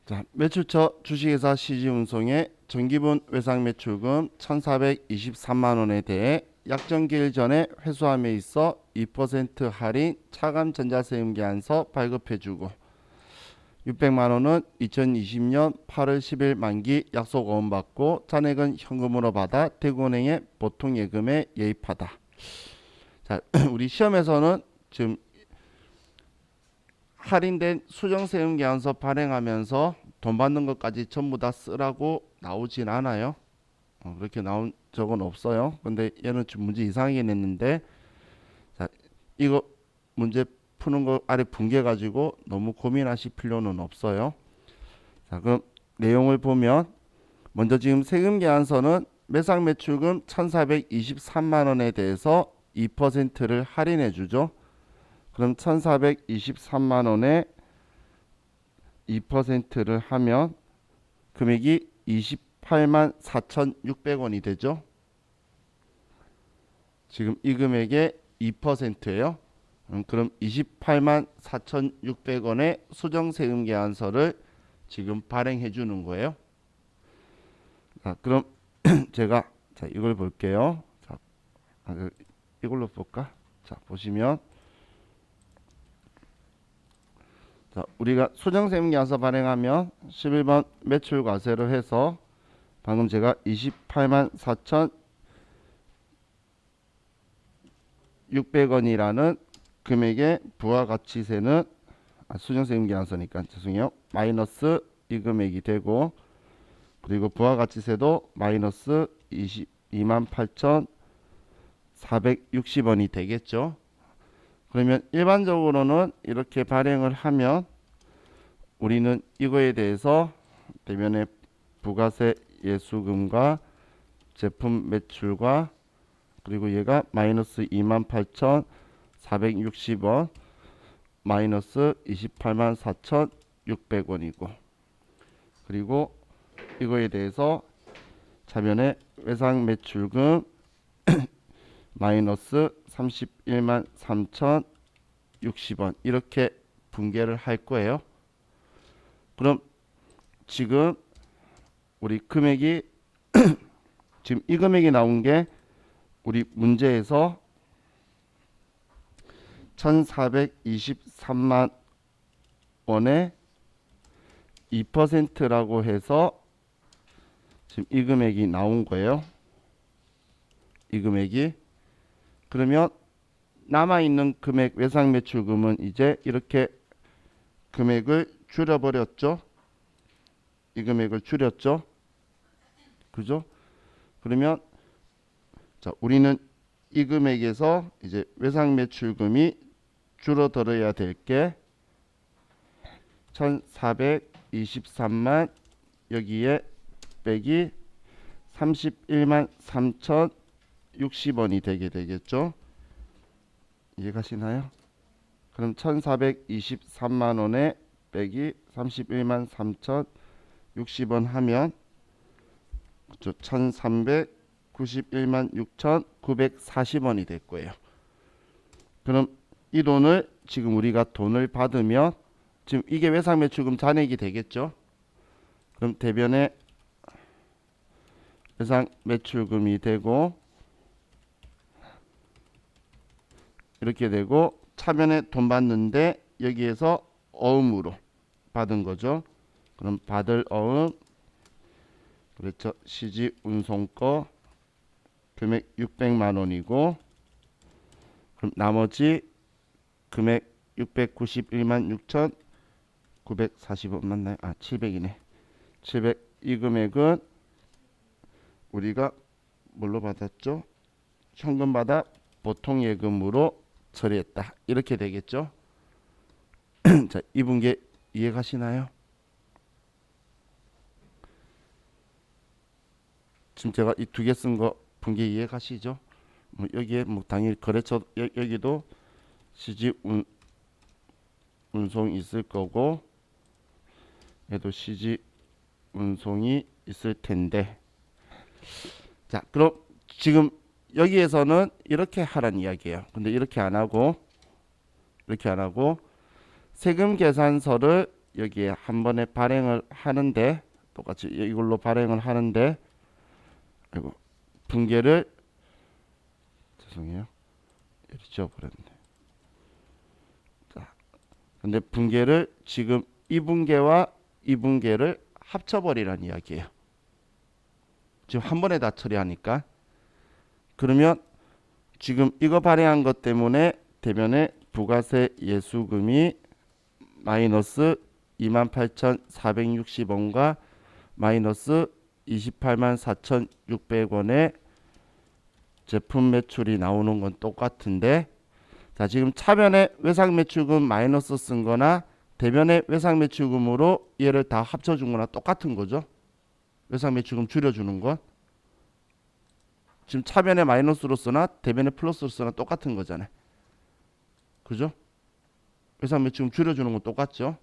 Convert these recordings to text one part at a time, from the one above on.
자, 매출처 주식회사 CG운송의 정기분 외상 매출금 1,423만 원에 대해 약정기일 전에 회수함에 있어 2% 할인 차감 전자세금계산서 발급해주고 600만 원은 2020년 8월 10일 만기 약속 어음 받고 잔액은 현금으로 받아 대구은행에 보통예금에 예입하다. 자, 우리 시험에서는 지금 할인된 수정세금계산서 발행하면서 돈 받는 것까지 전부 다 쓰라고 나오진 않아요. 그렇게 나온 적은 없어요. 근데 얘는 좀 문제 이상하게 냈는데, 자, 이거 문제 푸는 거 아래 붕괴 가지고 너무 고민하실 필요는 없어요. 자, 그럼 내용을 보면 먼저 지금 세금계산서는 매상 매출금 1,423만 원에 대해서 2%를 할인해 주죠. 그럼 1,423만 원에 2%를 하면 금액이 28만 4,600원이 되죠. 지금 이 금액의 2%예요. 그럼 28만 4,600원의 수정세금계산서를 지금 발행해 주는 거예요. 자, 그럼 제가 이걸 볼게요. 자, 이걸로 볼까? 자, 보시면 자, 우리가 수정세금계산서 발행하면 11번 매출과세를 해서 방금 제가 28만 4,600원이라는 금액의 부가가치세는 수정세금계산서니까 죄송해요. 마이너스 이 금액이 되고 그리고 부가가치세도 마이너스 22만 8,460원이 되겠죠. 그러면 일반적으로는 이렇게 발행을 하면 우리는 이거에 대해서 대면의 부가세 예수금과 제품 매출과 그리고 얘가 마이너스 28,460원 마이너스 28만 4,600원이고 그리고 이거에 대해서 차변의 외상 매출금 마이너스 31만 3,060원 이렇게 분계를 할 거예요. 그럼 지금 우리 금액이 지금 이 금액이 나온 게 우리 문제에서 1,423만 원에 2%라고 해서 지금 이 금액이 나온 거예요. 이 금액이 그러면 남아있는 금액 외상 매출금은 이제 이렇게 금액을 줄여버렸죠. 이 금액을 줄였죠. 그죠? 그러면 자, 우리는 이 금액에서 이제 외상 매출금이 줄어들어야 될 게 1,423만 여기에 빼기 31만 3,060원이 되게 되겠죠. 이해가시나요? 그럼 1,423만 원에 빼기 31만 3,060원 하면 1,391만 6,940원이 될 거예요. 그럼 이 돈을 지금 우리가 돈을 받으면 지금 이게 외상 매출금 잔액이 되겠죠. 그럼 대변에 외상 매출금이 되고 이렇게 되고 차변에 돈 받는데 여기에서 어음으로 받은 거죠. 그럼 받을 어음 그렇죠. CG운송 거 금액 600만 원이고 그럼 나머지 금액 691만 6,940원 맞나요? 700이네. 700 이 금액은 우리가 뭘로 받았죠? 현금 받아 보통 예금으로 처리했다. 이렇게 되겠죠? 자, 이 분계 이해가시나요? 지금 제가 이 두 개 쓴 거 분계 이해가시죠? 여기에 당연히 거래처 여기도 CG 운송이 있을 거고 얘도 CG 운송이 있을 텐데 자, 그럼 지금 여기에서는 이렇게 하라는 이야기예요. 근데 이렇게 안 하고 세금 계산서를 여기에 한 번에 발행을 하는데 똑같이 이걸로 발행을 하는데 아이고 분계를 죄송해요. 여기 지워버렸네. 자, 근데 분계를 지금 이 분계와 이 분계를 합쳐버리란 이야기예요. 지금 한 번에 다 처리하니까. 그러면 지금 이거 발행한 것 때문에 대변에 부가세 예수금이 마이너스 28,460원과 마이너스 284,600원의 제품 매출이 나오는 건 똑같은데, 자 지금 차변에 외상 매출금 마이너스 쓴 거나 대변에 외상 매출금으로 얘를 다 합쳐준 거나 똑같은 거죠. 외상 매출금 줄여주는 건 지금 차변에 마이너스로 쓰나 대변에 플러스로 쓰나 똑같은 거잖아요. 그죠? 외상 매출금 줄여주는 건 똑같죠.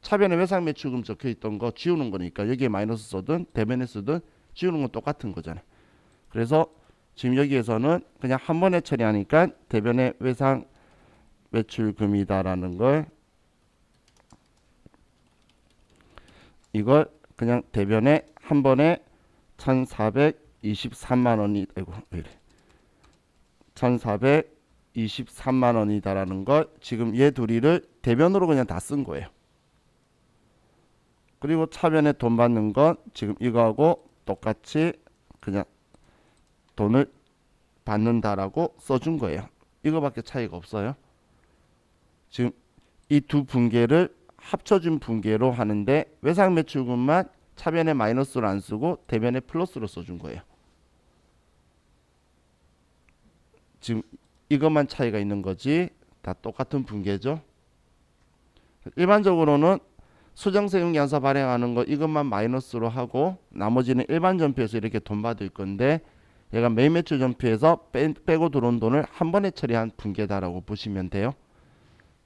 차변에 외상 매출금 적혀 있던 거 지우는 거니까 여기에 마이너스 써든 대변에 쓰든 지우는 건 똑같은 거잖아요. 그래서 지금 여기에서는 그냥 한 번에 처리하니까 대변에 외상 매출금이다라는 걸 이걸 그냥 대변에 한 번에 1,423만 원이 아이고 왜 이래 1,423만 원이다라는 걸 지금 얘 둘이를 대변으로 그냥 다 쓴 거예요. 그리고 차변에 돈 받는 건 지금 이거하고 똑같이 그냥 돈을 받는다라고 써준 거예요. 이거밖에 차이가 없어요. 지금 이 두 분계를 합쳐준 분계로 하는데 외상 매출금만 차변에 마이너스로 안 쓰고 대변에 플러스로 써준 거예요. 지금 이것만 차이가 있는 거지 다 똑같은 분계죠. 일반적으로는 수정세금계산서 발행하는 거 이것만 마이너스로 하고 나머지는 일반 전표에서 이렇게 돈 받을 건데 얘가 매매출 전표에서 빼고 들어온 돈을 한 번에 처리한 분계다라고 보시면 돼요.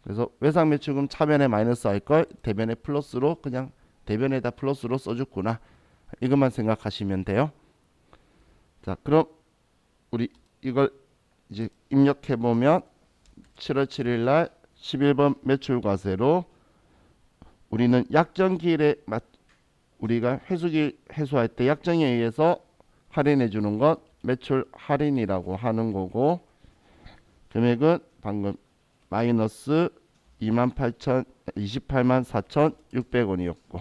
그래서 외상 매출금 차변에 마이너스 할 걸 대변에 플러스로 그냥 대변에다 플러스로 써줬구나. 이것만 생각하시면 돼요. 자, 그럼 우리 이걸 이제 입력해 보면 7월 7일 날 11번 매출과세로 우리는 약정기일에 우리가 회수기 회수할 때 약정에 의해서 할인해 주는 것 매출 할인이라고 하는 거고, 금액은 방금 마이너스 28만 4,600원이었고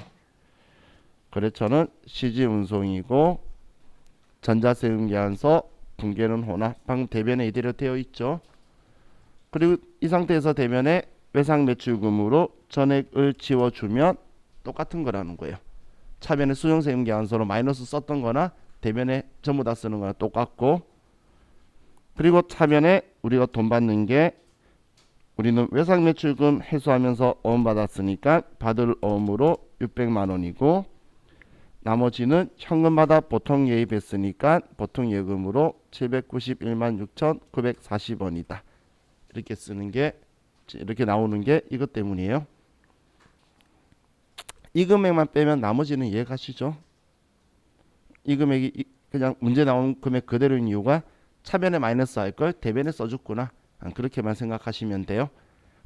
거래처는 CG운송이고 전자세금계산서 분계는 호나 방금 대변에 이대로 되어 있죠. 그리고 이 상태에서 대변에 외상 매출금으로 전액을 지워주면 똑같은 거라는 거예요. 차변에 수정세금계산서로 마이너스 썼던 거나 대변에 전부 다 쓰는 거나 똑같고, 그리고 차변에 우리가 돈 받는 게 우리는 외상 매출금 회수하면서 어음 받았으니까 받을 어음으로 600만 원이고 나머지는 현금받아 보통 예입했으니까 보통 예금으로 791만 6,940원이다. 이렇게 쓰는 게 이렇게 나오는 게 이것 때문이에요. 이 금액만 빼면 나머지는 이해가시죠? 이 금액이 그냥 문제 나온 금액 그대로인 이유가 차변에 마이너스 할 걸 대변에 써줬구나. 그렇게만 생각하시면 돼요.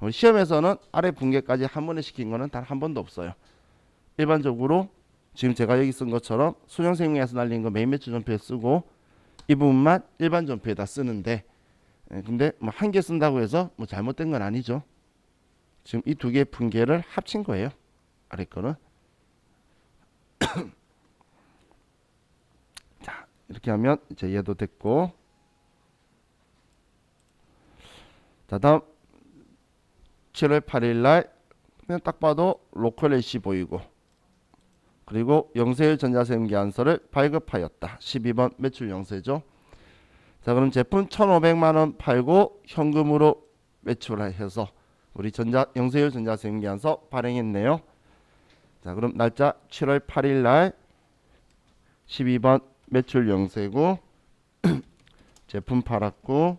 시험에서는 아래 분계까지 한 번에 시킨 거는 단 한 번도 없어요. 일반적으로 지금 제가 여기 쓴 것처럼 수정세금에서 날린 거 메인 매출 전표에 쓰고 이 부분만 일반 전표에다 쓰는데, 근데 뭐 한 개 쓴다고 해서 뭐 잘못된 건 아니죠. 지금 이 두 개의 분계를 합친 거예요. 아래 거는. 자, 이렇게 하면 이제 얘도 됐고, 자 다음 7월 8일 날 그냥 딱 봐도 로컬 LC 보이고, 그리고 영세율 전자세금계산서를 발급하였다. 12번 매출 영세죠. 자 그럼 제품 1,500만원 팔고 현금으로 매출해서 우리 영세율 전자세금계산서 발행했네요. 자 그럼 날짜 7월 8일 날 12번 매출 영세고 제품 팔았고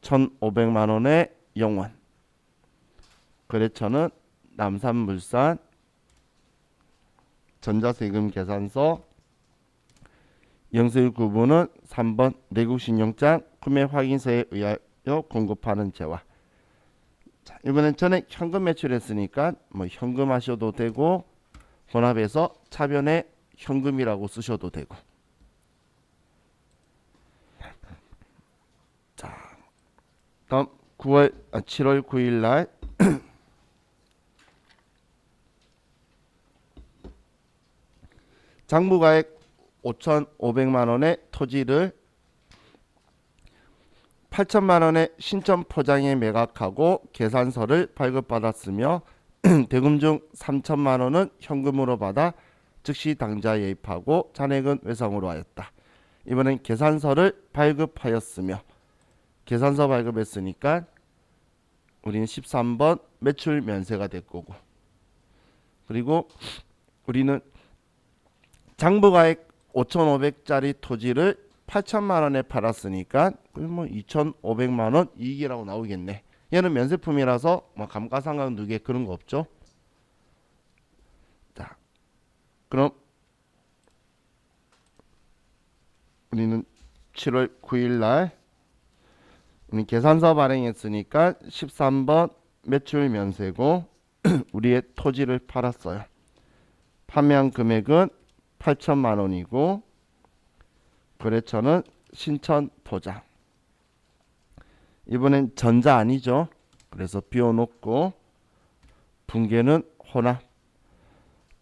1,500만원의 영원, 거래처는 남산물산 전자세금 계산서, 영세율 구분은 3번 내국신용장 구매 확인서에 의하여 공급하는 재화. 자, 이번엔 전에 현금 매출했으니까 뭐 현금 하셔도 되고 혼합해서 차변에 현금이라고 쓰셔도 되고. 자, 다음 7월 9일 날 장부가액 5,500만 원의 토지를 8천만 원의 신청 포장에 매각하고 계산서를 발급받았으며 대금 중 3천만 원은 현금으로 받아 즉시 당좌 예입하고 잔액은 외상으로 하였다. 이번엔 계산서를 발급하였으며 계산서 발급했으니까 우리는 13번 매출 면세가 될 거고, 그리고 우리는 장부가액 5,500짜리 토지를 8천만 원에 팔았으니까 뭐 2,500만 원 이익이라고 나오겠네. 얘는 면세품이라서 뭐 감가상각 누계 그런 거 없죠. 자, 그럼 우리는 7월 9일 날 계산서 발행했으니까 13번 매출 면세고 우리의 토지를 팔았어요. 판매한 금액은 8천만 원이고 거래처는 신천 포장. 이번엔 전자 아니죠. 그래서 비워놓고 분계는 혼합.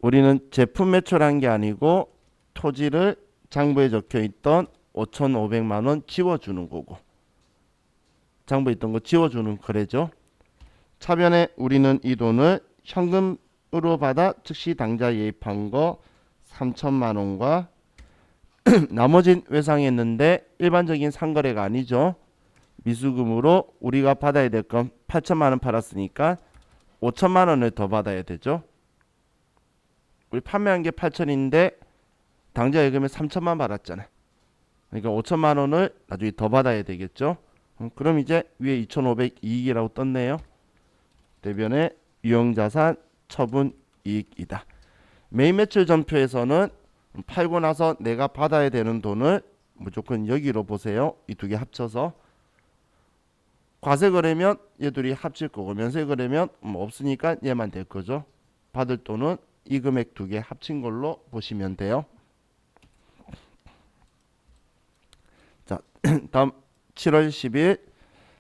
우리는 제품 매출한 게 아니고 토지를 장부에 적혀있던 5,500만 원 지워주는 거고, 장부에 있던 거 지워주는 거래죠. 차변에 우리는 이 돈을 현금으로 받아 즉시 당좌 예입한 거 3천만 원과 나머진 외상했는데 일반적인 상거래가 아니죠. 미수금으로 우리가 받아야 될 건 8천만 원 팔았으니까 5천만 원을 더 받아야 되죠. 우리 판매한 게 8천인데 당좌 예금에 3천만 받았잖아요. 그러니까 5천만 원을 나중에 더 받아야 되겠죠. 그럼 이제 위에 2,500 이익이라고 떴네요. 대변에 유형자산 처분 이익이다. 매입 매출 전표에서는 팔고 나서 내가 받아야 되는 돈을 무조건 여기로 보세요. 이 두 개 합쳐서. 과세 거래면 얘 둘이 합칠 거고, 면세 거래면 뭐 없으니까 얘만 될 거죠. 받을 돈은 이 금액 두 개 합친 걸로 보시면 돼요. 자, 다음 7월 10일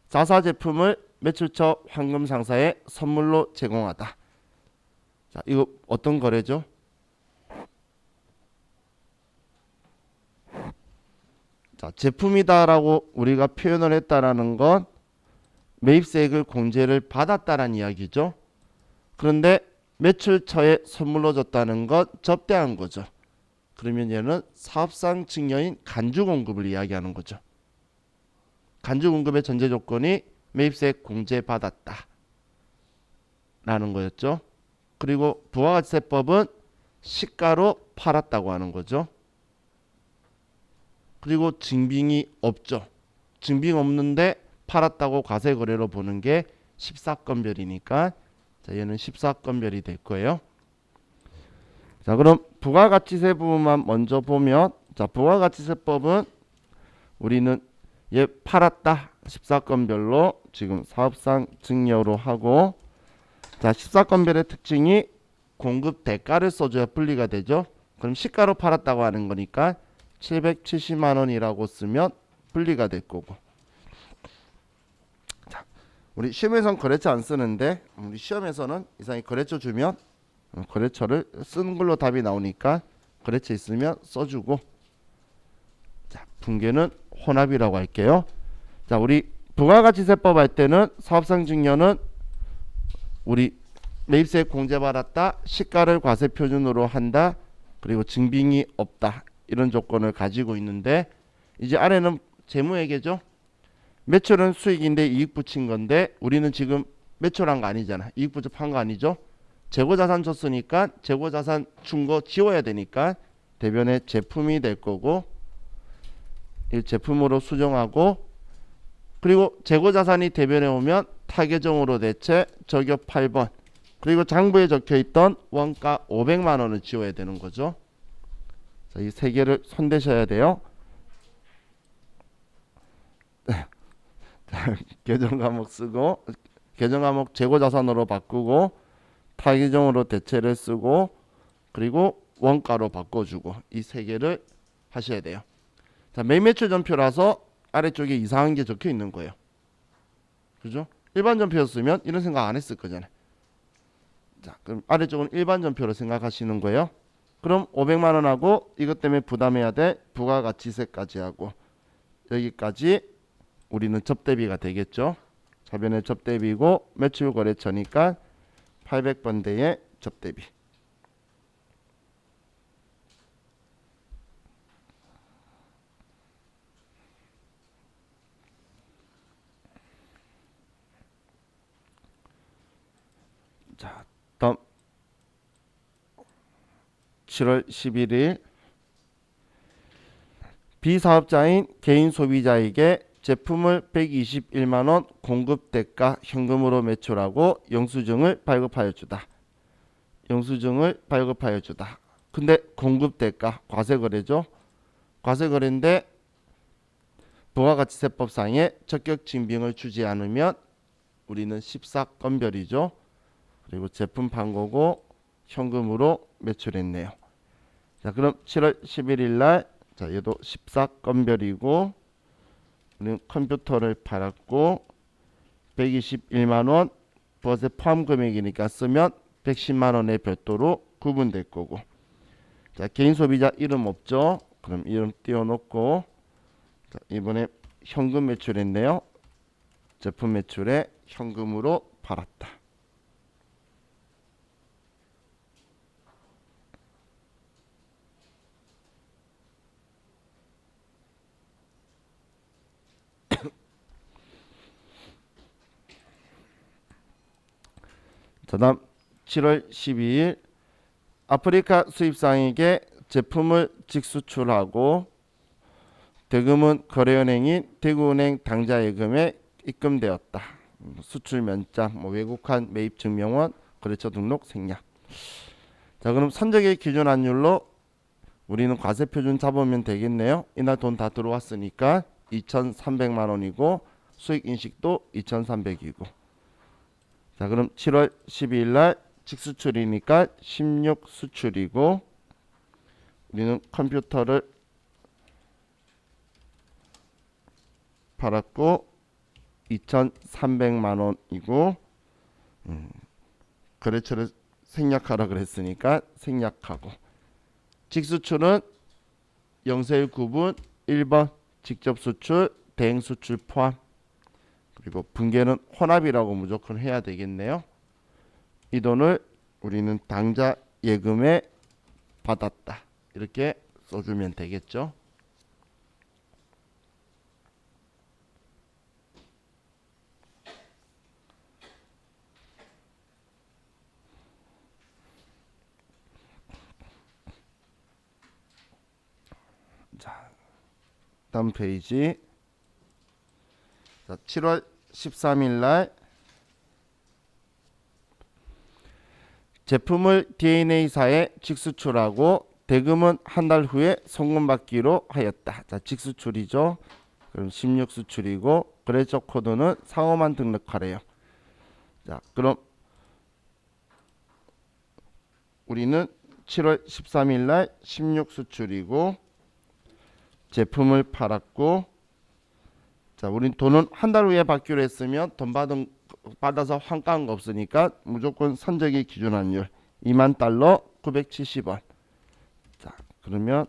자사 제품을 매출처 황금 상사에 선물로 제공하다. 자, 이거 어떤 거래죠? 자, 제품이다라고 우리가 표현을 했다라는 건 매입세액을 공제를 받았다라는 이야기죠. 그런데 매출처에 선물로 줬다는 건 접대한 거죠. 그러면 얘는 사업상 증여인 간주공급을 이야기하는 거죠. 간주공급의 전제 조건이 매입세액 공제받았다 라는 거였죠. 그리고 부가가치세법은 시가로 팔았다고 하는 거죠. 그리고 증빙이 없죠. 증빙 없는데 팔았다고 과세거래로 보는 게 14건별이니까 자, 얘는 14건별이 될 거예요. 자, 그럼 부가가치세 부분만 먼저 보면, 자, 부가가치세법은 우리는 얘 팔았다 14건별로 지금 사업상 증여로 하고, 자, 14건별의 특징이 공급 대가를 써줘야 분리가 되죠. 그럼 시가로 팔았다고 하는 거니까 770만 원이라고 쓰면 분리가 될 거고. 자, 우리 시험에서는 거래처 안 쓰는데 우리 시험에서는 이상이 거래처 주면 거래처를 쓰는 걸로 답이 나오니까 거래처 있으면 써주고. 자, 분계는 혼합이라고 할게요. 자, 우리 부가가치세법 할 때는 사업상 증여는 우리 매입세액 공제받았다, 시가를 과세표준으로 한다, 그리고 증빙이 없다, 이런 조건을 가지고 있는데, 이제 아래는 재무회계죠. 매출은 수익인데 이익 붙인 건데 우리는 지금 매출한 거 아니잖아. 이익 부접한 거 아니죠. 재고자산 줬으니까 재고자산 준 거 지워야 되니까 대변에 제품이 될 거고, 이 제품으로 수정하고, 그리고 재고자산이 대변에 오면 타계정으로 대체 저격 8번, 그리고 장부에 적혀있던 원가 500만 원을 지워야 되는 거죠. 자, 이 세 개를 손대셔야 돼요. 계정 과목 쓰고 계정 과목 재고 자산으로 바꾸고 타계정으로 대체를 쓰고 그리고 원가로 바꿔주고 이 세 개를 하셔야 돼요. 자, 매매출 전표라서 아래쪽에 이상한 게 적혀 있는 거예요. 그죠? 일반 전표였으면 이런 생각 안 했을 거잖아요. 자, 그럼 아래쪽은 일반 전표로 생각하시는 거예요. 그럼 500만 원하고 이것 때문에 부담해야 될 부가가치세까지 하고 여기까지 우리는 접대비가 되겠죠. 자변의 접대비고 매출 거래처니까 800번대의 접대비. 자, 다음 7월 11일 비사업자인 개인 소비자에게 제품을 121만원 공급대가 현금으로 매출하고 영수증을 발급하여 주다. 영수증을 발급하여 주다. 근데 공급대가 과세거래죠. 과세거래인데 부가가치세법상에 적격증빙을 주지 않으면 우리는 14건별이죠. 그리고 제품 판거고 현금으로 매출했네요. 자, 그럼 7월 11일 날 자, 얘도 14건별이고 우리는 컴퓨터를 팔았고 121만원 부가세 포함 금액이니까 쓰면 110만원에 별도로 구분될 거고. 자, 개인 소비자 이름 없죠. 그럼 이름 띄워놓고 자, 이번에 현금 매출했네요. 제품 매출에 현금으로 팔았다. 자, 다음 7월 12일 아프리카 수입상에게 제품을 직수출하고 대금은 거래은행인 대구은행 당좌예금에 입금되었다. 수출 면장, 외국환 매입 증명원, 거래처 등록 생략. 자, 그럼 선적의 기준 환율로 우리는 과세 표준 잡으면 되겠네요. 이날 돈 다 들어왔으니까 2,300만 원이고 수익 인식도 2,300이고. 자, 그럼 7월 12일 날 직수출이니까 16 수출이고 우리는 컴퓨터를 팔았고 2,300만 원이고 거래처를 생략하라 그랬으니까 생략하고 직수출은 영세일 구분 1번 직접 수출, 대행 수출 포함 그리고 분계는 혼합이라고 무조건 해야 되겠네요. 이 돈을 우리는 당좌 예금에 받았다. 이렇게 써주면 되겠죠. 자, 다음 페이지. 자, 7월 13일 날 제품을 DNA사에 직수출하고 대금은 한 달 후에 송금받기로 하였다. 자, 직수출이죠. 그럼 16 수출이고 거래처 코드는 상호만 등록하래요. 자, 그럼 우리는 7월 13일 날 16 수출이고 제품을 팔았고 자, 우린 돈은 한 달 후에 받기로 했으면 돈 받아서 환가한 거 없으니까 무조건 선적의 기준 환율 2만 달러 970원. 자, 그러면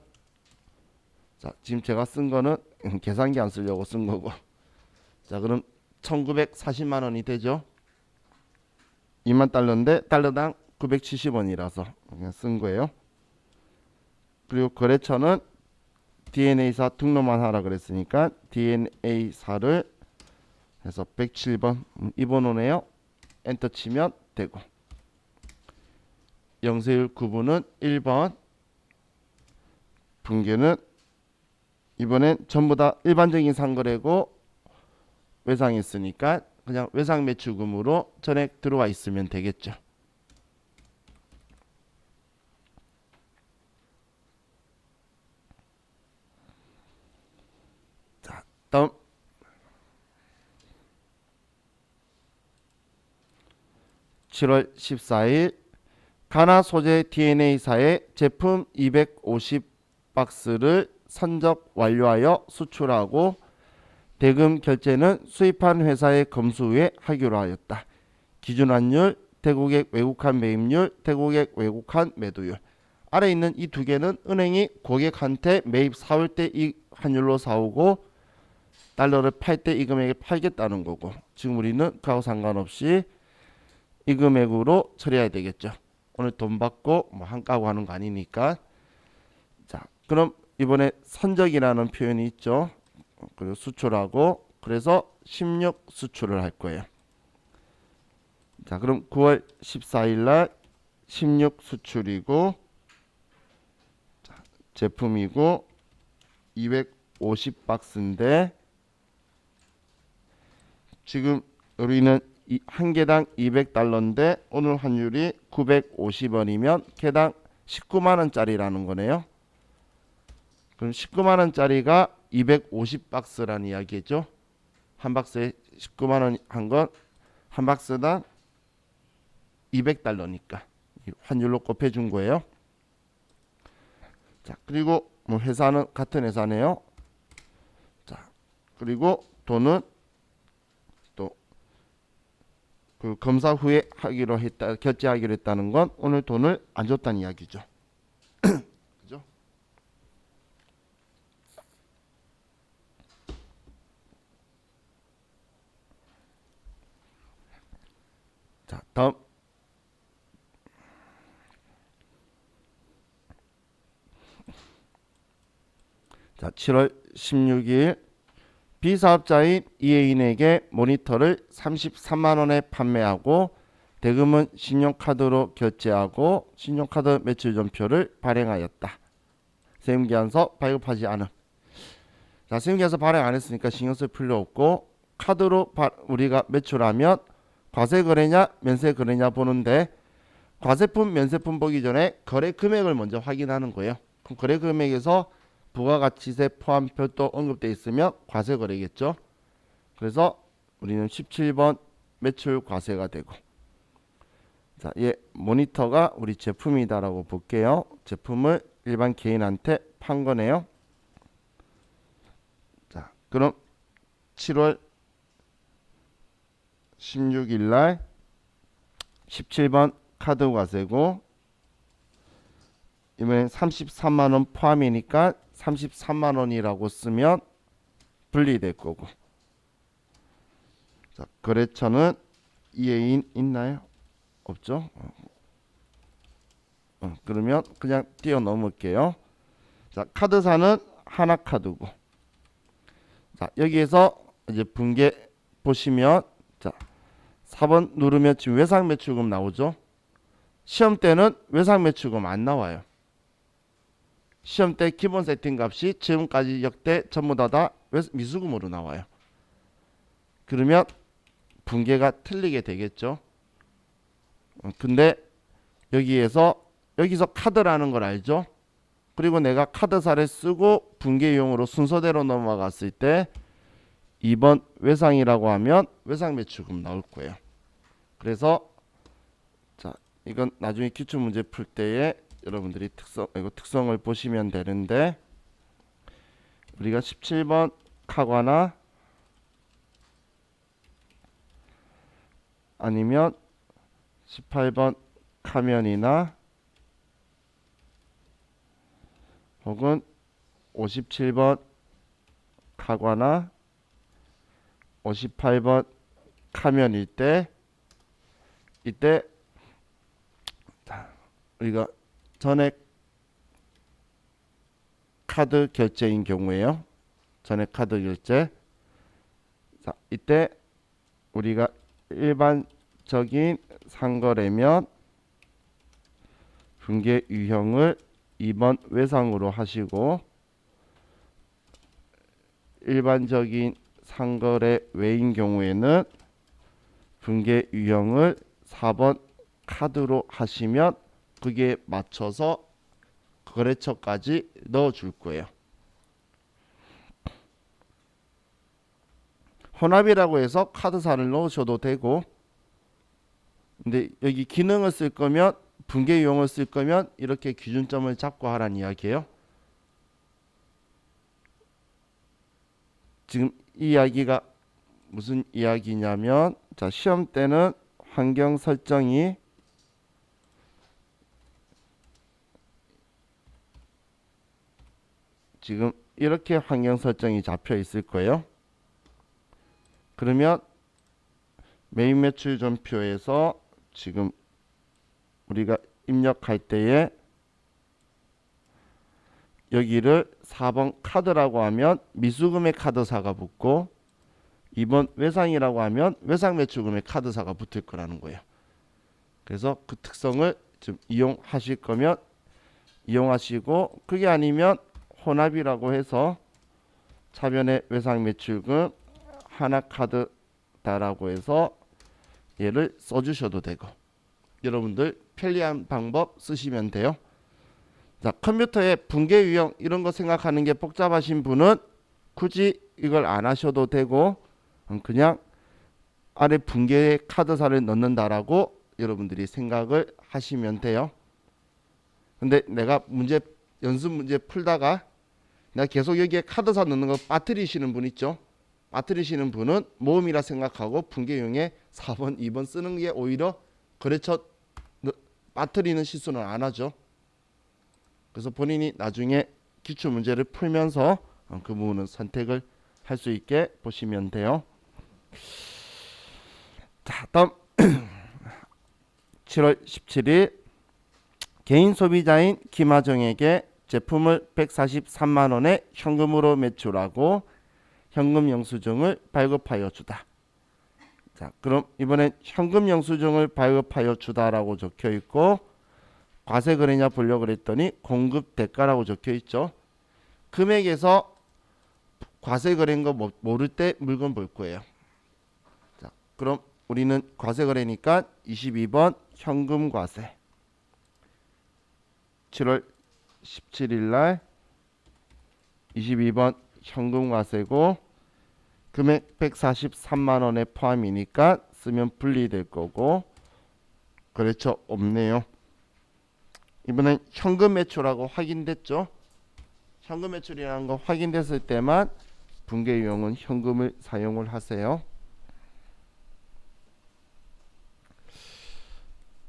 자, 지금 제가 쓴 거는 계산기 안 쓰려고 쓴 거고. 자, 그럼 1940만 원이 되죠. 2만 달러인데 달러당 970원이라서 그냥 쓴 거예요. 그리고 거래처는 DNA사 등록만 하라 그랬으니까 DNA사를 해서 107번 이 번호네요. 엔터 치면 되고 영세율 구분은 1번 분계는 이번엔 전부 다 일반적인 상거래고 외상했으니까 그냥 외상 매출금으로 전액 들어와 있으면 되겠죠. 자, 다음 7월 14일 가나 소재 DNA사의 제품 250박스를 선적 완료하여 수출하고 대금 결제는 수입한 회사의 검수 후에 하기로 하였다. 기준 환율, 대고객 외국환 매입률, 대고객 외국환 매도율. 아래 있는 이 두 개는 은행이 고객한테 매입 사올 때 이 환율로 사오고 달러를 팔 때 이 금액에 팔겠다는 거고, 지금 우리는 그하고 상관없이 이 금액으로 처리해야 되겠죠. 오늘 돈 받고 뭐 한가구 하는 거 아니니까. 자, 그럼 이번에 선적이라는 표현이 있죠. 그리고 수출하고, 그래서 16 수출을 할 거예요. 자, 그럼 9월 14일 날 16 수출이고, 자, 제품이고 250박스인데 지금 우리는 한 개당 200달러인데 오늘 환율이 950원이면 개당 19만 원짜리라는 거네요. 그럼 19만 원짜리가 250박스라는 이야기죠. 한 박스에 19만 원 한 건 한 박스당 200달러니까 환율로 곱해준 거예요. 자, 그리고 뭐 회사는 같은 회사네요. 자, 그리고 돈은 또 그 검사 후에 하기로 했다, 결제하기로 했다는 건 오늘 돈을 안 줬다는 이야기죠. 그죠? 자, 다음. 자, 7월 16일 B사업자인 이혜인에게 모니터를 33만 원에 판매하고 대금은 신용카드로 결제하고 신용카드 매출전표를 발행하였다. 세금계산서 발급하지 않음. 자, 세금계산서 발행 안 했으니까 신경 쓸 필요 없고, 카드로 우리가 매출하면 과세거래냐 면세거래냐 보는데, 과세품 면세품 보기 전에 거래 금액을 먼저 확인하는 거예요. 그럼 거래 금액에서 부가가치세 포함 별도 언급되어 있으면 과세거래겠죠. 그래서 우리는 17번 매출 과세가 되고, 자, 얘 모니터가 우리 제품이다라고 볼게요. 제품을 일반 개인한테 판 거네요. 자, 그럼 7월 16일 날 17번 카드 과세고, 이번엔 33만 원 포함이니까 33만 원이라고 쓰면 분리될 거고. 자, 거래처는 이혜인 있나요? 없죠? 그러면 그냥 뛰어넘을게요. 자, 카드사는 하나카드고. 자, 여기에서 이제 분계 보시면, 자, 4번 누르면 지금 외상매출금 나오죠? 시험 때는 외상매출금 안 나와요. 시험 때 기본 세팅 값이 지금까지 역대 전부 다 미수금으로 나와요. 그러면 분계가 틀리게 되겠죠. 근데 여기서 카드라는 걸 알죠? 그리고 내가 카드사를 쓰고 분계용으로 순서대로 넘어갔을 때 2번 외상이라고 하면 외상매출금 나올 거예요. 그래서 자, 이건 나중에 기출문제 풀 때에 여러분들이 특성을 보시면 되는데, 우리가 17번 카과나 아니면 18번 카면이나 혹은 57번 카과나 58번 카면일 때, 이때 우리가 전액 카드 결제인 경우에요. 전액 카드 결제. 자, 이때 우리가 일반적인 상거래면 분계 유형을 2번 외상으로 하시고, 일반적인 상거래 외인 경우에는 분계 유형을 4번 카드로 하시면 그게 맞춰서 거래처까지 넣어줄 거예요. 혼합이라고 해서 카드사를 넣으셔도 되고, 근데 여기 기능을 쓸 거면 분계 유형을 쓸 거면 이렇게 기준점을 잡고 하라는 이야기예요. 지금 이 이야기가 무슨 이야기냐면 자, 시험 때는 환경 설정이 지금 이렇게 환경 설정이 잡혀 있을 거예요. 그러면 메인 매출 전표에서 지금 우리가 입력할 때에 여기를 4번 카드라고 하면 미수금의 카드사가 붙고 2번 외상이라고 하면 외상 매출금의 카드사가 붙을 거라는 거예요. 그래서 그 특성을 좀 이용하실 거면 이용하시고, 그게 아니면 혼합이라고 해서 차변의 외상 매출금 하나 카드다라고 해서 얘를 써주셔도 되고, 여러분들 편리한 방법 쓰시면 돼요. 자, 컴퓨터의 분계 유형 이런 거 생각하는 게 복잡하신 분은 굳이 이걸 안 하셔도 되고 그냥 아래 분계의 카드사를 넣는다라고 여러분들이 생각을 하시면 돼요. 근데 내가 연습 문제 풀다가 내가 계속 여기에 카드사 넣는 거 빠뜨리시는 분 있죠. 빠뜨리시는 분은 모음이라 생각하고 분계유형에 4번, 2번 쓰는 게 오히려 거래처 빠뜨리는 실수는 안 하죠. 그래서 본인이 나중에 기출 문제를 풀면서 그 부분은 선택을 할 수 있게 보시면 돼요. 자, 다음 7월 17일 개인 소비자인 김하정에게 제품을 143만 원에 현금으로 매출하고 현금 영수증을 발급하여 주다. 자, 그럼 이번엔 현금 영수증을 발급하여 주다라고 적혀 있고 과세 거래냐 보려고 그랬더니 공급 대가라고 적혀 있죠. 금액에서 과세 거래인 거 모를 때 물건 볼 거예요. 자, 그럼 우리는 과세 거래니까 22번 현금 과세. 7월 17일 날 22번 현금 과세고 금액 143만 원에 포함이니까 쓰면 분리될 거고 그렇죠. 없네요. 이번엔 현금 매출하고 확인됐죠. 현금 매출이라는 거 확인됐을 때만 분계 유형은 현금을 사용을 하세요.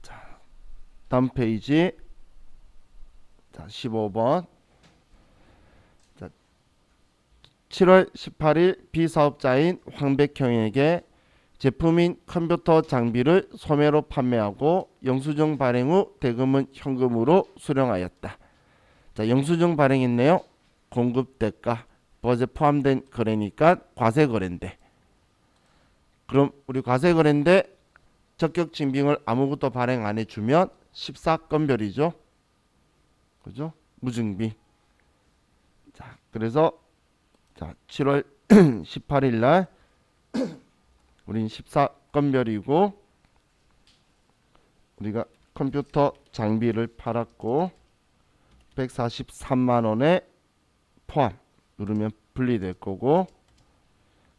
자, 다음 페이지. 자, 15번. 자, 7월 18일 비사업자인 황백형에게 제품인 컴퓨터 장비를 소매로 판매하고 영수증 발행 후 대금은 현금으로 수령하였다. 자, 영수증 발행했네요. 공급 대가 버제 포함된 거래니까 과세 거래인데, 그럼 우리 과세 거래인데 적격 증빙을 아무것도 발행 안 해주면 14건별이죠. 그죠? 무증빙. 자, 그래서 자, 7월 18일 날 우린 14건별이고 우리가 컴퓨터 장비를 팔았고 143만 원에 포함 누르면 분리될 거고,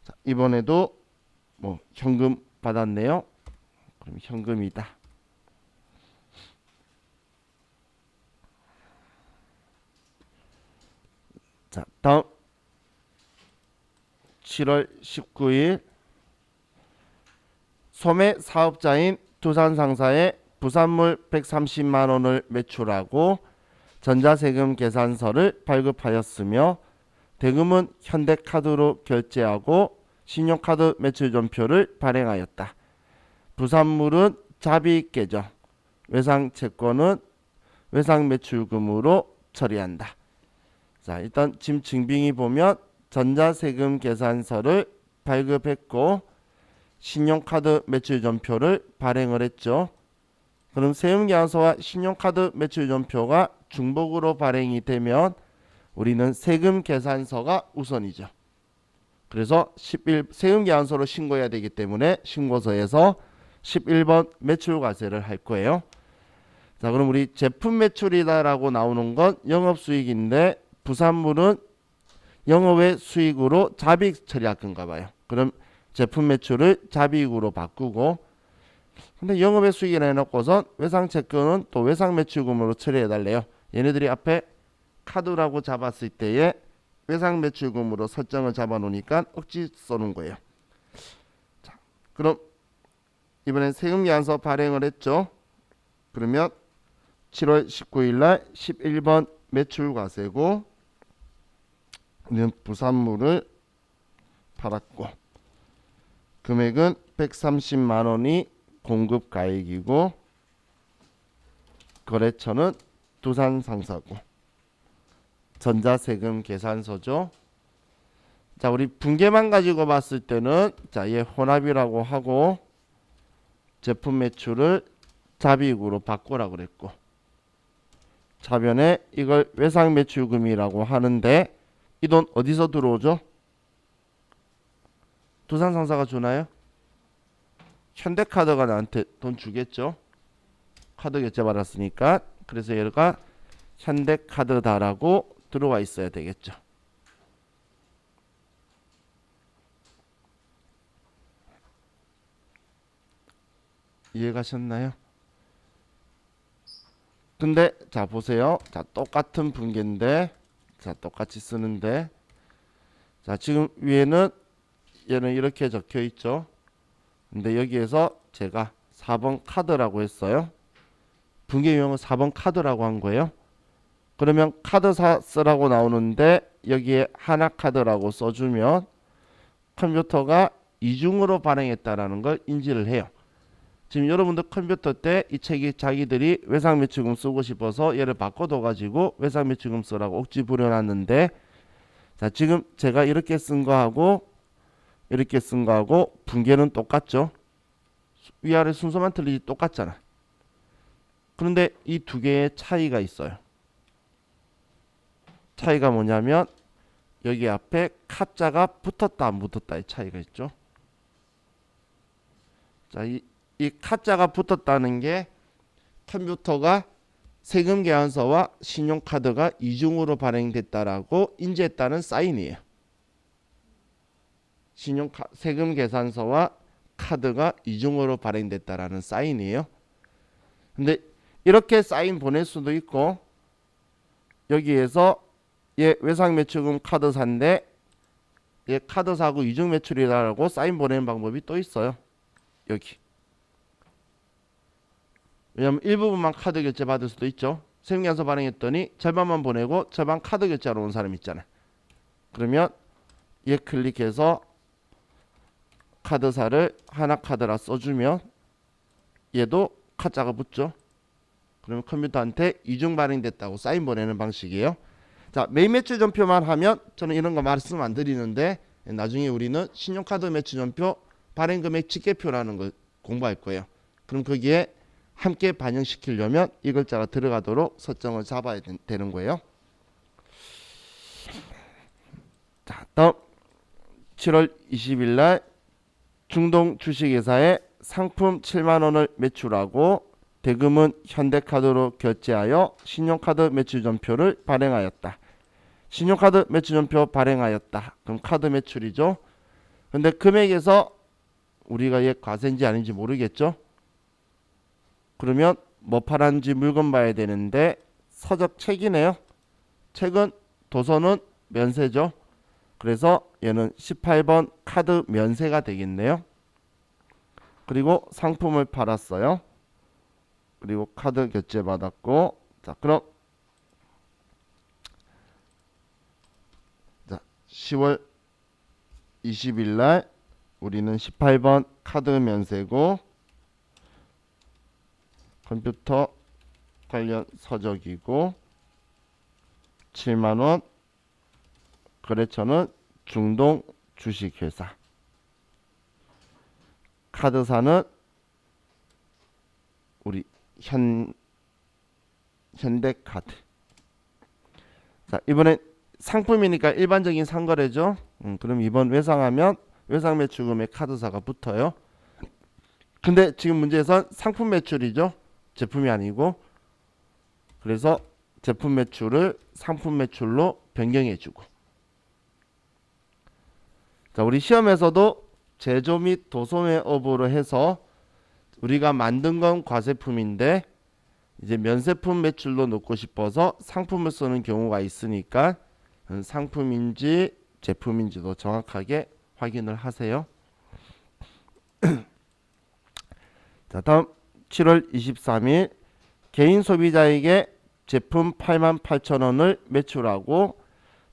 자, 이번에도 뭐 현금 받았네요. 그럼 현금이다. 자, 다음 7월 19일 소매 사업자인 두산상사에 부산물 130만 원을 매출하고 전자세금 계산서를 발급하였으며 대금은 현대카드로 결제하고 신용카드 매출전표를 발행하였다. 부산물은 자비익 계정, 외상채권은 외상매출금으로 처리한다. 자, 일단 지금 증빙이 보면 전자세금 계산서를 발급했고 신용카드 매출전표를 발행을 했죠. 그럼 세금계산서와 신용카드 매출전표가 중복으로 발행이 되면 우리는 세금계산서가 우선이죠. 그래서 세금계산서로 신고해야 되기 때문에 신고서에서 11번 매출과세를 할 거예요. 자, 그럼 우리 제품 매출이다라고 나오는 건 영업수익인데 부산물은 영업외 수익으로 자비익 처리할 건가 봐요. 그럼 제품 매출을 자비익으로 바꾸고 근데 영업의 수익이라 해놓고선 외상채권은 또 외상매출금으로 처리해달래요. 얘네들이 앞에 카드라고 잡았을 때에 외상매출금으로 설정을 잡아놓으니까 억지 써놓은 거예요. 자, 그럼 이번엔 세금계산서 발행을 했죠. 그러면 7월 19일 날 11번 매출과세고 우리는 부산물을 팔았고 금액은 130만 원이 공급가액이고 거래처는 두산상사고 전자세금 계산서죠. 자, 우리 분계만 가지고 봤을 때는 자, 얘 혼합이라고 하고 제품 매출을 잡이익으로 바꾸라 그랬고 자변에 이걸 외상매출금이라고 하는데 이 돈 어디서 들어오죠? 두산상사가 주나요? 현대카드가 나한테 돈 주겠죠. 카드 결제 받았으니까. 그래서 얘가 현대카드다라고 들어와 있어야 되겠죠. 이해가셨나요? 근데 자 보세요. 자 똑같은 분계인데 자 똑같이 쓰는데 자 지금 위에는 얘는 이렇게 적혀 있죠. 근데 여기에서 제가 4번 카드라고 했어요. 분계 유형은 4번 카드라고 한 거예요. 그러면 카드사 쓰라고 나오는데 여기에 하나카드라고 써주면 컴퓨터가 이중으로 발행했다라는 걸 인지를 해요. 지금 여러분들 컴퓨터 때 이 책이 자기들이 외상매출금 쓰고 싶어서 얘를 바꿔둬 가지고 외상매출금 쓰라고 억지 부려놨는데 자 지금 제가 이렇게 쓴 거하고 이렇게 쓴 거하고 분계는 똑같죠. 위아래 순서만 틀리지 똑같잖아. 그런데 이 두 개의 차이가 있어요. 차이가 뭐냐면 여기 앞에 카자가 붙었다 안 붙었다의 차이가 있죠. 자, 이 카자가 붙었다는 게 컴퓨터가 세금 계산서와 신용카드가 이중으로 발행됐다라고 인지했다는 사인이에요. 세금 계산서와 카드가 이중으로 발행됐다라는 사인이에요. 근데 이렇게 사인 보낼 수도 있고 여기에서 얘 외상매출금 카드사인데 얘 카드사고 이중매출이라고 사인 보내는 방법이 또 있어요. 여기. 왜냐면 일부분만 카드 결제 받을 수도 있죠. 세금계산서 발행했더니 절반만 보내고 절반 카드 결제하러 온 사람 있잖아요. 그러면 얘 클릭해서 카드사를 하나카드라 써주면 얘도 카자가 붙죠. 그러면 컴퓨터한테 이중 발행됐다고 사인 보내는 방식이에요. 자, 매입 매출 전표만 하면 저는 이런 거 말씀 안 드리는데 나중에 우리는 신용카드 매출 전표 발행 금액 집계표라는 걸 공부할 거예요. 그럼 거기에 함께 반영시키려면 이 글자가 들어가도록 설정을 잡아야 되는 거예요. 자, 다음 7월 20일 날 중동 주식회사에 상품 7만 원을 매출하고 대금은 현대카드로 결제하여 신용카드 매출전표를 발행하였다. 신용카드 매출전표 발행하였다. 그럼 카드 매출이죠. 근데 금액에서 우리가 얘 과세인지 아닌지 모르겠죠. 그러면 뭐 팔았는지 물건 봐야 되는데 서적 책이네요. 책은 도서는 면세죠. 그래서 얘는 18번 카드 면세가 되겠네요. 그리고 상품을 팔았어요. 그리고 카드 결제 받았고 자 그럼 자 10월 20일 날 우리는 18번 카드 면세고 컴퓨터 관련 서적이고 7만원 거래처는 중동 주식회사 카드사는 우리 현대카드. 자 이번엔 상품이니까 일반적인 상거래죠. 그럼 이번 외상하면 외상매출금에 카드사가 붙어요. 근데 지금 문제에선 상품 매출이죠. 제품이 아니고. 그래서 제품 매출을 상품 매출로 변경해주고. 자 우리 시험에서도 제조 및 도소매업으로 해서 우리가 만든 건 과세품인데 이제 면세품 매출로 넣고 싶어서 상품을 쓰는 경우가 있으니까 상품인지 제품인지도 정확하게 확인을 하세요. 자, 다음 7월 23일 개인 소비자에게 제품 88,000원을 매출하고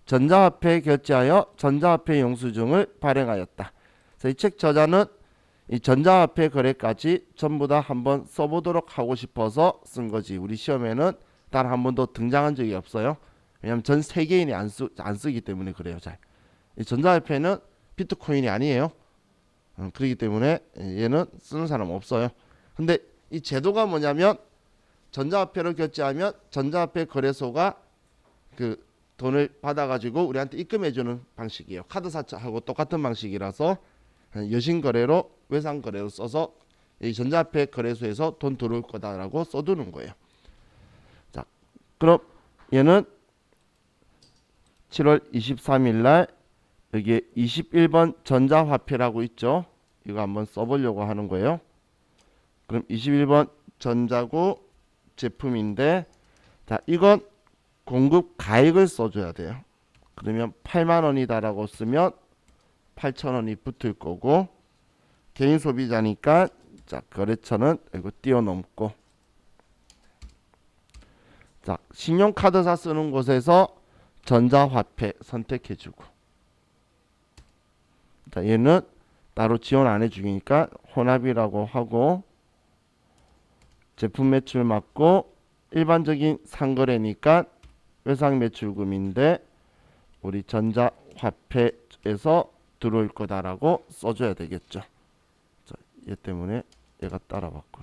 전자화폐에 결제하여 전자화폐 영수증을 발행하였다. 이 책 저자는 이 전자화폐 거래까지 전부 다 한번 써보도록 하고 싶어서 쓴 거지. 우리 시험에는 단 한 번도 등장한 적이 없어요. 왜냐하면 전 세계인이 안 쓰기 때문에 그래요. 잘. 이 전자화폐는 비트코인이 아니에요. 그렇기 때문에 얘는 쓰는 사람 없어요. 근데 이 제도가 뭐냐면 전자화폐로 결제하면 전자화폐 거래소가 그 돈을 받아가지고 우리한테 입금해주는 방식이에요. 카드사하고 똑같은 방식이라서 여신거래로 외상거래로 써서 이 전자화폐 거래소에서 돈 들어올 거다라고 써두는 거예요. 자, 그럼 얘는 7월 23일 날 여기에 21번 전자화폐라고 있죠. 이거 한번 써보려고 하는 거예요. 그럼 21번 전자고 제품인데, 자, 이건 공급 가액을 써줘야 돼요. 그러면 8만원이다라고 쓰면 8,000원이 붙을 거고, 개인 소비자니까 자, 거래처는 이거 띄워놓고, 자, 신용카드사 쓰는 곳에서 전자화폐 선택해주고, 자, 얘는 따로 지원 안 해주니까 혼합이라고 하고, 제품 매출 맞고 일반적인 상거래니까 외상 매출금인데 우리 전자화폐에서 들어올 거다라고 써줘야 되겠죠. 자, 얘 때문에 얘가 따라왔고.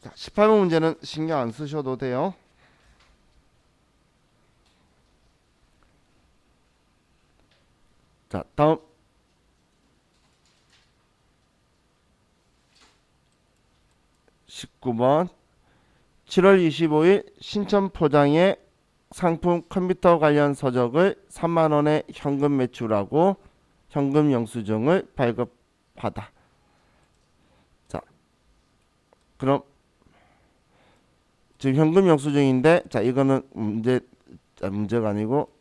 자, 18번 문제는 신경 안 쓰셔도 돼요. 자, 다음 19번 7월 25일 신천 포장에 상품 컴퓨터 관련 서적을 3만원에 현금 매출하고 현금 영수증을 발급하다. 자, 그럼 지금 현금 영수증인데, 자, 이거는 문제가 아니고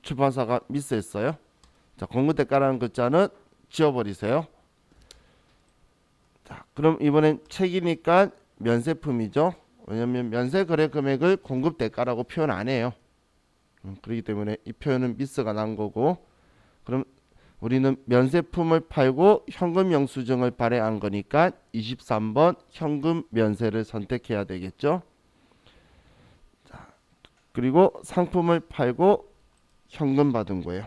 출판사가 미스했어요. 자, 공급대가라는 글자는 지워버리세요. 자, 그럼 이번엔 책이니까 면세품이죠. 왜냐면 면세 거래 금액을 공급대가라고 표현 안 해요. 그렇기 때문에 이 표현은 미스가 난 거고, 그럼 우리는 면세품을 팔고 현금 영수증을 발행한 거니까 23번 현금 면세를 선택해야 되겠죠. 자, 그리고 상품을 팔고 현금 받은 거예요.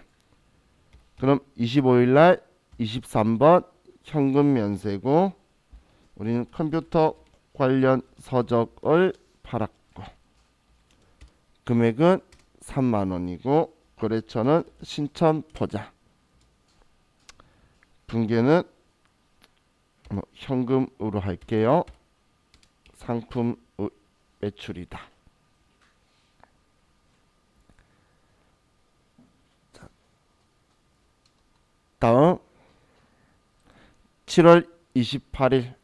그럼 25일 날 23번 현금 면세고, 우리는 컴퓨터 관련 서적을 팔았고 금액은 3만원이고 거래처는 신천포장, 분계는 현금으로 할게요. 상품 매출이다. 자, 다음 7월 28일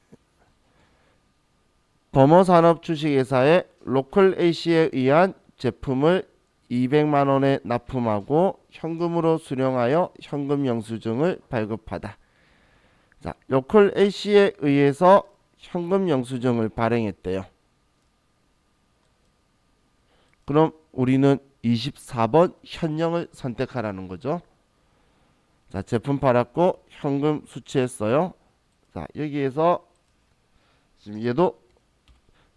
범어산업 주식회사의 로컬 A씨에 의한 제품을 200만원에 납품하고 현금으로 수령하여 현금 영수증을 발급하다. 자, 로컬 A씨에 의해서 현금 영수증을 발행했대요. 그럼 우리는 24번 현령을 선택하라는 거죠. 자, 제품 팔았고 현금 수취했어요. 자, 여기에서 지금 얘도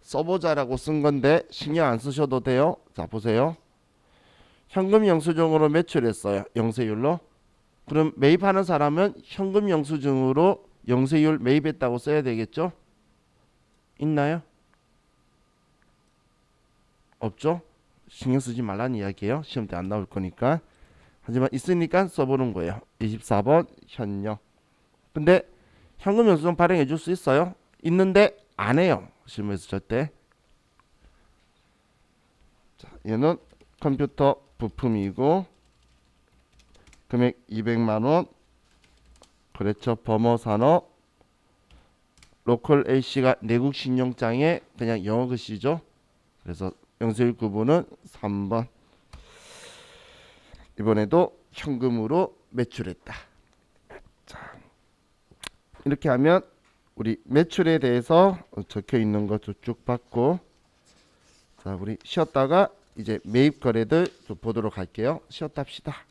써보자라고 쓴 건데 신경 안 쓰셔도 돼요. 자, 보세요. 현금 영수증으로 매출했어요. 영세율로. 그럼 매입하는 사람은 현금 영수증으로 영세율 매입했다고 써야 되겠죠? 있나요? 없죠? 신경 쓰지 말라는 이야기예요. 시험 때 안 나올 거니까. 하지만 있으니까 써보는 거예요. 24번 현령. 근데 현금 영수증 발행해 줄 수 있어요? 있는데 안 해요. 실무에서 절대. 자, 얘는 컴퓨터 부품이고 금액 200만원, 그렇죠. 범어산업 로컬 A씨가 내국 신용장에 그냥 영어 글씨죠. 그래서 영수일 구분은 3번. 이번에도 현금으로 매출했다. 자, 이렇게 하면 우리 매출에 대해서 적혀 있는 것 쭉 봤고, 자, 우리 쉬었다가 이제 매입 거래들 좀 보도록 할게요. 쉬었다 합시다.